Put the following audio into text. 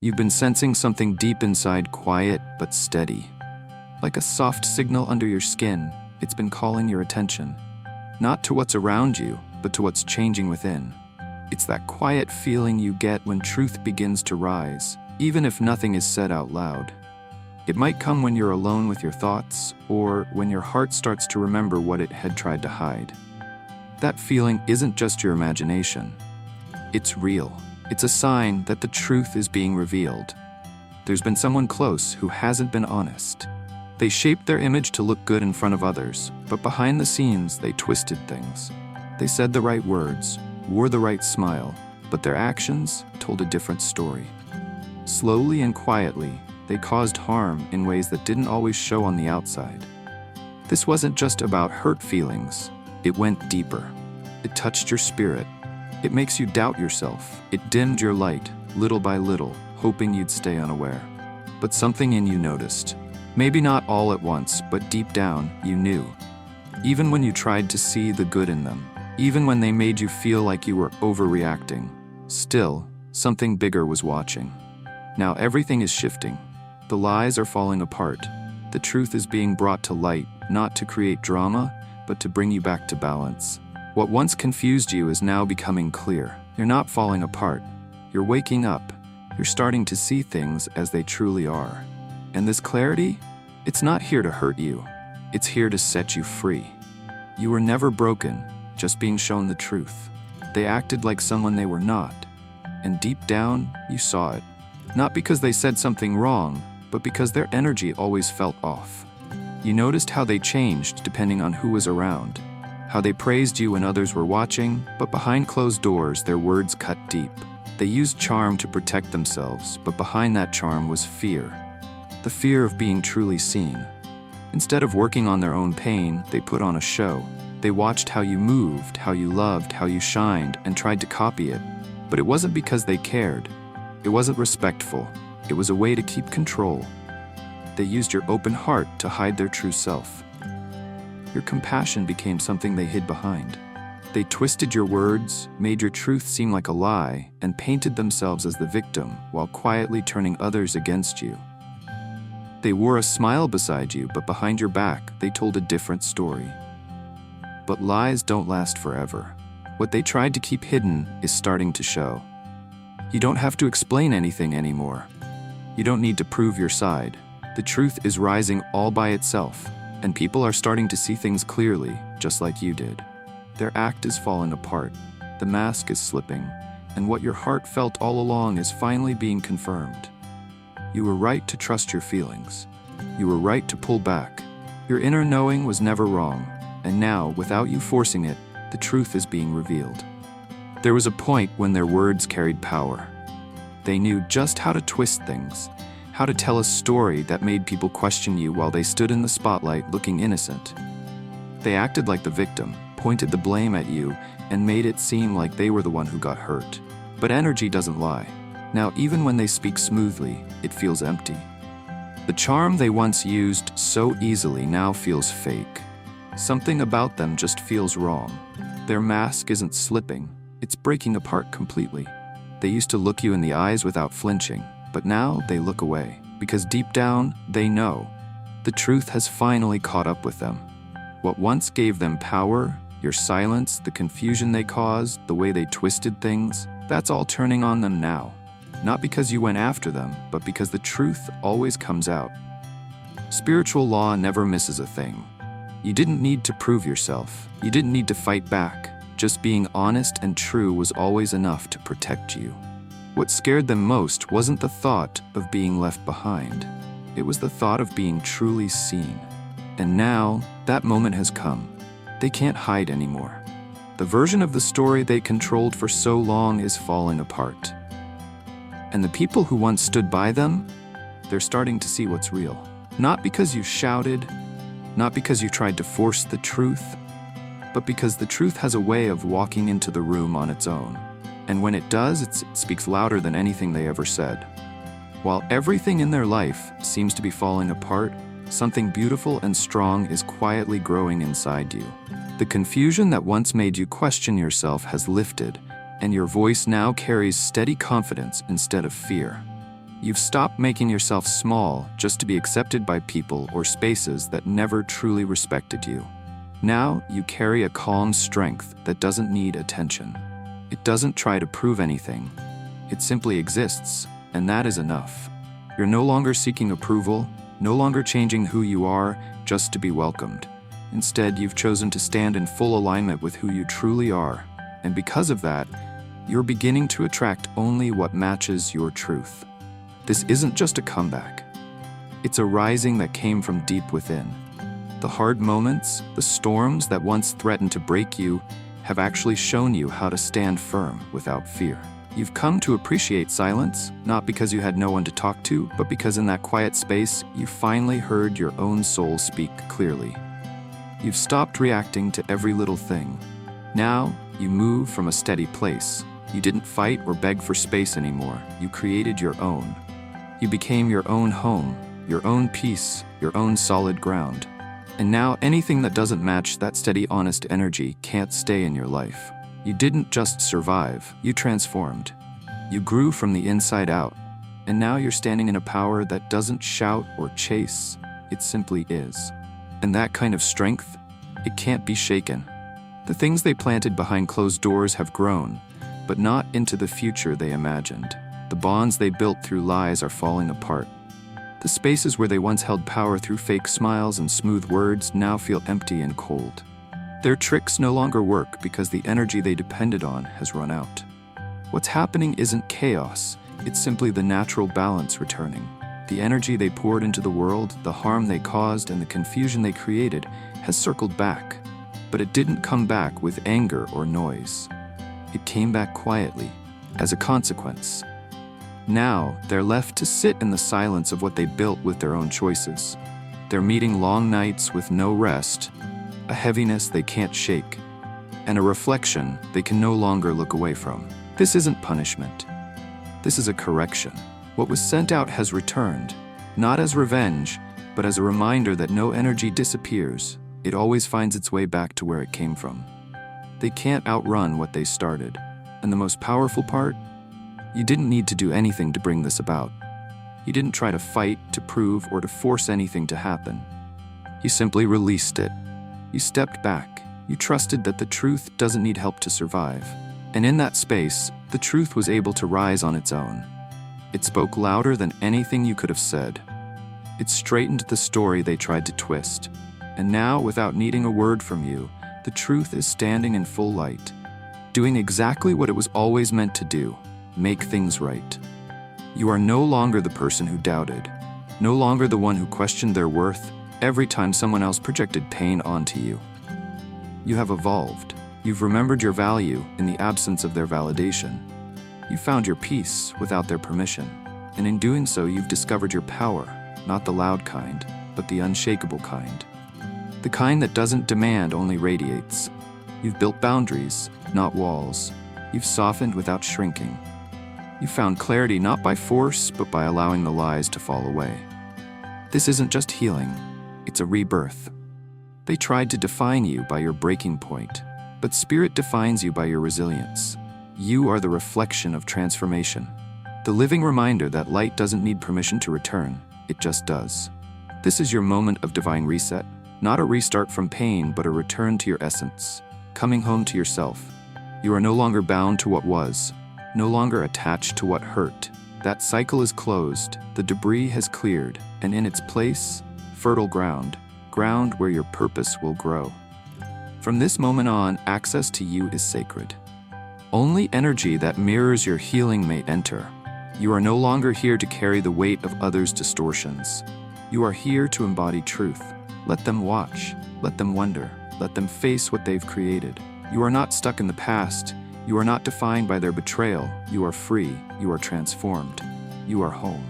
You've been sensing something deep inside, quiet but steady. Like a soft signal under your skin, it's been calling your attention. Not to what's around you, but to what's changing within. It's that quiet feeling you get when truth begins to rise, even if nothing is said out loud. It might come when you're alone with your thoughts, or when your heart starts to remember what it had tried to hide. That feeling isn't just your imagination. It's real. It's a sign that the truth is being revealed. There's been someone close who hasn't been honest. They shaped their image to look good in front of others, but behind the scenes, they twisted things. They said the right words, wore the right smile, but their actions told a different story. Slowly and quietly, they caused harm in ways that didn't always show on the outside. This wasn't just about hurt feelings. It went deeper. It touched your spirit. It makes you doubt yourself. It dimmed your light, little by little, hoping you'd stay unaware. But something in you noticed. Maybe not all at once, but deep down, you knew. Even when you tried to see the good in them, even when they made you feel like you were overreacting, still, something bigger was watching. Now everything is shifting. The lies are falling apart. The truth is being brought to light, not to create drama, but to bring you back to balance. What once confused you is now becoming clear. You're not falling apart. You're waking up. You're starting to see things as they truly are. And this clarity, it's not here to hurt you. It's here to set you free. You were never broken, just being shown the truth. They acted like someone they were not. And deep down, you saw it. Not because they said something wrong, but because their energy always felt off. You noticed how they changed depending on who was around. How they praised you when others were watching, but behind closed doors, their words cut deep. They used charm to protect themselves, but behind that charm was fear. The fear of being truly seen. Instead of working on their own pain, they put on a show. They watched how you moved, how you loved, how you shined, and tried to copy it. But it wasn't because they cared. It wasn't respectful. It was a way to keep control. They used your open heart to hide their true self. Your compassion became something they hid behind. They twisted your words, made your truth seem like a lie, and painted themselves as the victim while quietly turning others against you. They wore a smile beside you, but behind your back, they told a different story. But lies don't last forever. What they tried to keep hidden is starting to show. You don't have to explain anything anymore. You don't need to prove your side. The truth is rising all by itself, and people are starting to see things clearly, just like you did. Their act is falling apart. The mask is slipping, and what your heart felt all along is finally being confirmed. You were right to trust your feelings. You were right to pull back. Your inner knowing was never wrong, and now, without you forcing it, the truth is being revealed. There was a point when their words carried power. They knew just how to twist things, how to tell a story that made people question you while they stood in the spotlight looking innocent. They acted like the victim, pointed the blame at you, and made it seem like they were the one who got hurt. But energy doesn't lie. Now, even when they speak smoothly, it feels empty. The charm they once used so easily now feels fake. Something about them just feels wrong. Their mask isn't slipping, it's breaking apart completely. They used to look you in the eyes without flinching, but now they look away, because deep down, they know. The truth has finally caught up with them. What once gave them power, your silence, the confusion they caused, the way they twisted things, that's all turning on them now. Not because you went after them, but because the truth always comes out. Spiritual law never misses a thing. You didn't need to prove yourself. You didn't need to fight back. Just being honest and true was always enough to protect you. What scared them most wasn't the thought of being left behind. It was the thought of being truly seen. And now, that moment has come. They can't hide anymore. The version of the story they controlled for so long is falling apart. And the people who once stood by them, they're starting to see what's real. Not because you shouted, not because you tried to force the truth, but because the truth has a way of walking into the room on its own. And when it does, it speaks louder than anything they ever said. While everything in their life seems to be falling apart, something beautiful and strong is quietly growing inside you. The confusion that once made you question yourself has lifted, and your voice now carries steady confidence instead of fear. You've stopped making yourself small just to be accepted by people or spaces that never truly respected you. Now you carry a calm strength that doesn't need attention. It doesn't try to prove anything. It simply exists, and that is enough. You're no longer seeking approval, no longer changing who you are just to be welcomed. Instead, you've chosen to stand in full alignment with who you truly are, and because of that, you're beginning to attract only what matches your truth. This isn't just a comeback. It's a rising that came from deep within. The hard moments, the storms that once threatened to break you, have actually shown you how to stand firm without fear. You've come to appreciate silence, not because you had no one to talk to, but because in that quiet space, you finally heard your own soul speak clearly. You've stopped reacting to every little thing. Now, you move from a steady place. You didn't fight or beg for space anymore. You created your own. You became your own home, your own peace, your own solid ground. And now anything that doesn't match that steady, honest energy can't stay in your life. You didn't just survive, you transformed. You grew from the inside out. And now you're standing in a power that doesn't shout or chase. It simply is. And that kind of strength, it can't be shaken. The things they planted behind closed doors have grown, but not into the future they imagined. The bonds they built through lies are falling apart. The spaces where they once held power through fake smiles and smooth words now feel empty and cold. Their tricks no longer work because the energy they depended on has run out. What's happening isn't chaos, it's simply the natural balance returning. The energy they poured into the world, the harm they caused, and the confusion they created has circled back. But it didn't come back with anger or noise. It came back quietly, as a consequence. Now, they're left to sit in the silence of what they built with their own choices. They're meeting long nights with no rest, a heaviness they can't shake, and a reflection they can no longer look away from. This isn't punishment. This is a correction. What was sent out has returned, not as revenge, but as a reminder that no energy disappears. It always finds its way back to where it came from. They can't outrun what they started. And the most powerful part? You didn't need to do anything to bring this about. You didn't try to fight, to prove, or to force anything to happen. You simply released it. You stepped back. You trusted that the truth doesn't need help to survive. And in that space, the truth was able to rise on its own. It spoke louder than anything you could have said. It straightened the story they tried to twist. And now, without needing a word from you, the truth is standing in full light, doing exactly what it was always meant to do. Make things right. You are no longer the person who doubted, no longer the one who questioned their worth every time someone else projected pain onto you. You have evolved. You've remembered your value in the absence of their validation. You found your peace without their permission, and in doing so, you've discovered your power, not the loud kind, but the unshakable kind. The kind that doesn't demand, only radiates. You've built boundaries, not walls. You've softened without shrinking. You found clarity not by force, but by allowing the lies to fall away. This isn't just healing, it's a rebirth. They tried to define you by your breaking point, but Spirit defines you by your resilience. You are the reflection of transformation, the living reminder that light doesn't need permission to return, it just does. This is your moment of divine reset, not a restart from pain, but a return to your essence, coming home to yourself. You are no longer bound to what was, no longer attached to what hurt. That cycle is closed, the debris has cleared, and in its place, fertile ground where your purpose will grow. From this moment on, access to you is sacred. Only energy that mirrors your healing may enter. You are no longer here to carry the weight of others' distortions. You are here to embody truth. Let them watch, let them wonder, let them face what they've created. You are not stuck in the past. You are not defined by their betrayal. You are free. You are transformed. You are home.